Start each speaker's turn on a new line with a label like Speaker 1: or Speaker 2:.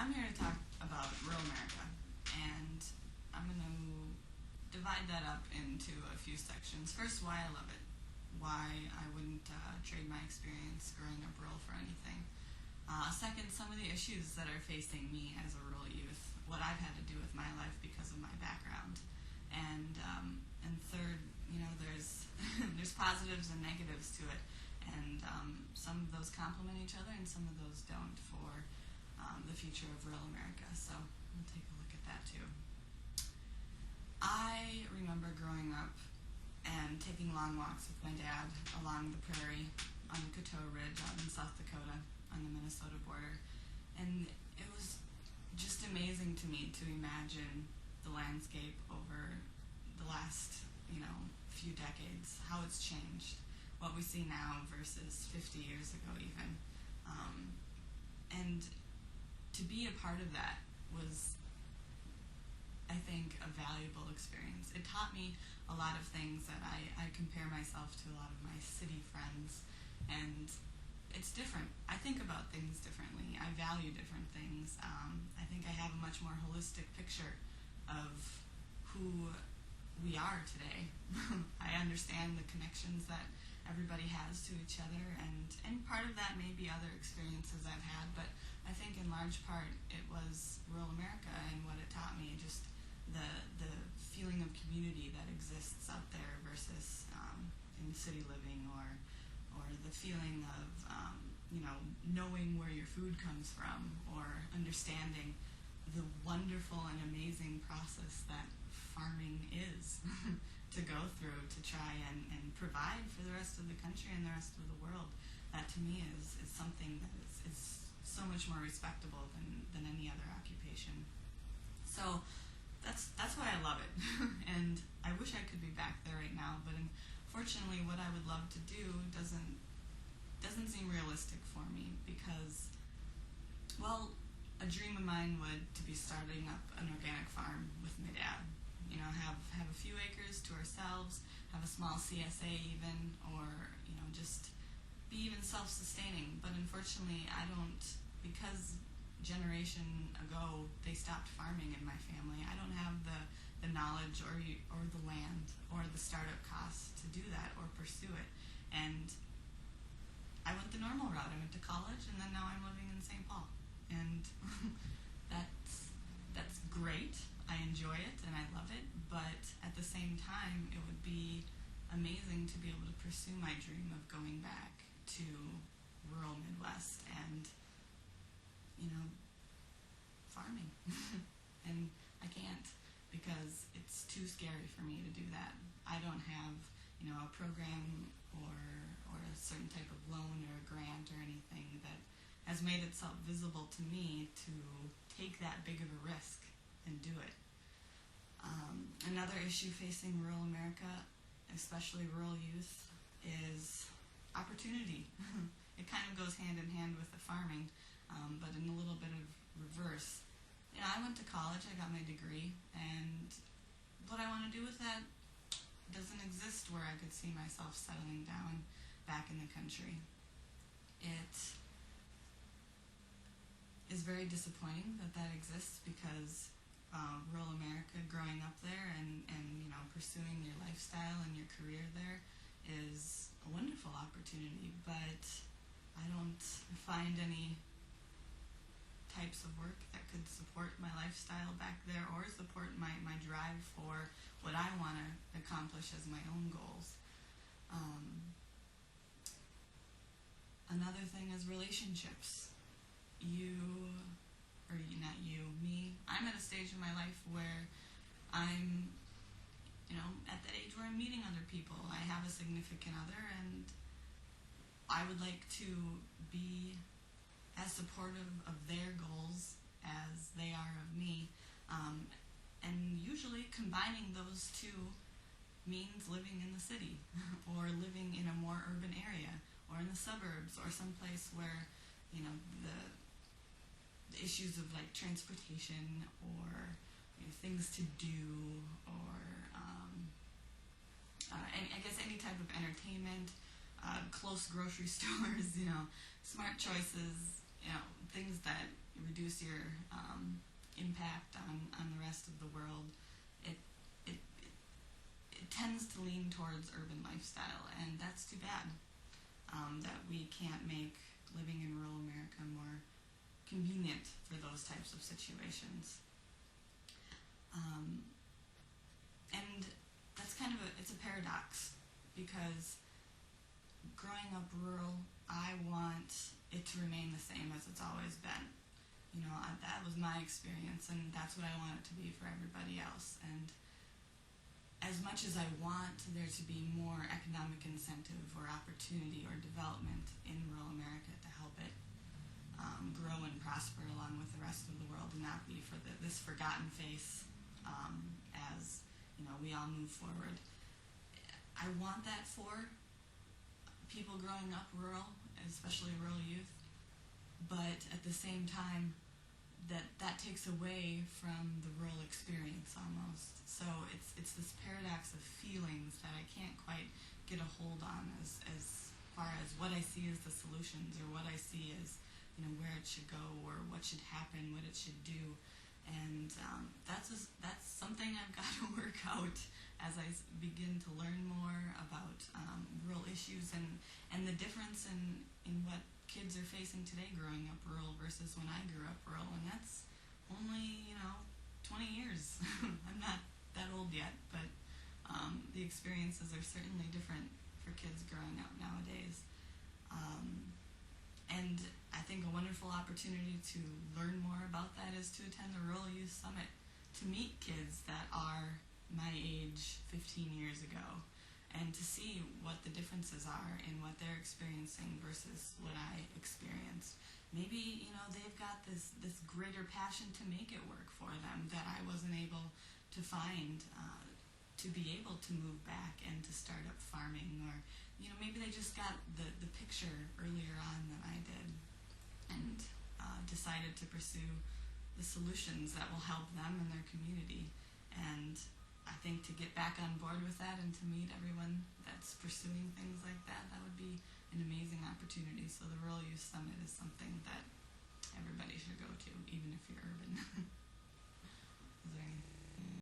Speaker 1: I'm here to talk about rural America, and I'm going to divide that up into a few sections. First, why I love it, why I wouldn't trade my experience growing up rural for anything. Second, some of the issues that are facing me as a rural youth, what I've had to do with my life because of my background, and third, there's there's positives and negatives to it, and some of those complement each other, and some of those don't for the future of rural America. So we'll take a look at that too. I remember growing up and taking long walks with my dad along the prairie on the Coteau Ridge out in South Dakota on the Minnesota border. And it was just amazing to me to imagine the landscape over the last, few decades, how it's changed, what we see now versus 50 years ago even. And to be a part of that was, I think, a valuable experience. It taught me a lot of things that I compare myself to a lot of my city friends, and it's different. I think about things differently. I value different things. I think I have a much more holistic picture of who we are today. I understand the connections that everybody has to each other, and part of that may be other experiences I've had, but I think in large part it was rural America and what it taught me, just the feeling of community that exists out there versus in city living, or the feeling of knowing where your food comes from, or understanding the wonderful and amazing process that farming is to go through to try and provide for the rest of the country and the rest of the world. That to me is something that is so much more respectable than any other occupation. So that's why I love it. And I wish I could be back there right now, but unfortunately what I would love to do doesn't seem realistic for me because, well, a dream of mine would to be starting up an organic farm with my dad. Have a few acres to ourselves, have a small CSA even, or just be even self-sustaining. But unfortunately, I don't, because generation ago they stopped farming in my family. I don't have the knowledge or the land or the startup costs to do that or pursue it. And I went the normal route. I went to college, and then now I'm living in St. Paul, and that's great. I enjoy it and I love it, but at the same time, it would be amazing to be able to pursue my dream of going back to rural Midwest and, farming. And I can't because it's too scary for me to do that. I don't have, a program or a certain type of loan or a grant or anything that has made itself visible to me to take that big of a risk and do it. Another issue facing rural America, especially rural youth, is opportunity. It kind of goes hand in hand with the farming, but in a little bit of reverse. I went to college, I got my degree, and what I want to do with that doesn't exist where I could see myself settling down back in the country. It is very disappointing that exists because rural America, growing up there and pursuing your lifestyle and your career there is a wonderful opportunity, but I don't find any types of work that could support my lifestyle back there or support my drive for what I want to accomplish as my own goals. Another thing is relationships. Me, I'm at a stage in my life where I'm, at that age where I'm meeting other people. I have a significant other, and I would like to be as supportive of their goals as they are of me. And usually combining those two means living in the city or living in a more urban area or in the suburbs or someplace where, the issues of like transportation or things to do or I guess any type of entertainment, close grocery stores, smart choices, things that reduce your impact on the rest of the world, it, it, it tends to lean towards urban lifestyle, and that's too bad. That we can't make living in rural America more convenient for those types of situations. And that's kind of it's a paradox, because growing up rural, I want it to remain the same as it's always been. You know, that was my experience, and that's what I want it to be for everybody else. And as much as I want there to be more economic incentive or opportunity or development in rural America to help it grow and prosper along with the rest of the world, and not be for this forgotten face as, you know, we all move forward. I want that for people growing up rural, especially rural youth, but at the same time, that takes away from the rural experience almost. So it's this paradox of feelings that I can't quite get a hold on as far as what I see as the solutions, or what I see as, you know, where it should go, or what should happen, what it should do. And that's something I've got to work out as I begin to learn more about rural issues and the difference in what kids are facing today growing up rural versus when I grew up rural. And that's only, 20 years. I'm not that old yet, but the experiences are certainly different for kids growing up nowadays. And I think a wonderful opportunity to learn more about that is to attend the Rural Youth Summit, to meet kids that are my age 15 years ago, and to see what the differences are in what they're experiencing versus what I experienced. Maybe, they've got this greater passion to make it work for them that I wasn't able to find, to be able to move back and to start up farming, or, maybe they just got the picture earlier on than I did, and decided to pursue the solutions that will help them and their community. And I think to get back on board with that and to meet everyone that's pursuing things like that, that would be an amazing opportunity. So the Rural Youth Summit is something that everybody should go to, even if you're urban. Is there anything?